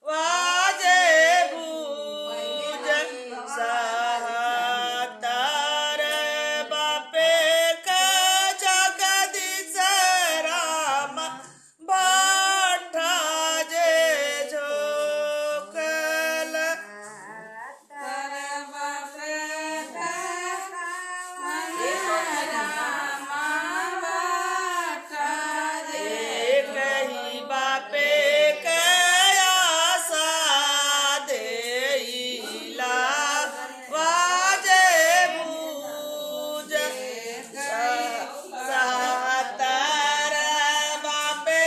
वाजे भूज सहतर बापे का जगदीश राम भाठा जे झोकल कही बापे कयासा देला वाजे भूज सहतर बापे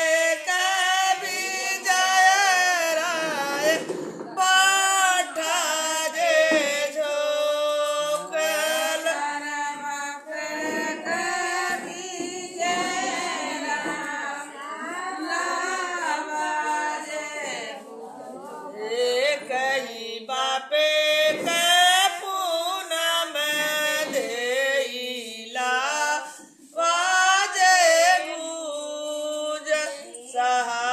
कभी जय राय पाठा जे झोकल कही बापे के पूनम देला वाजे भूज सहा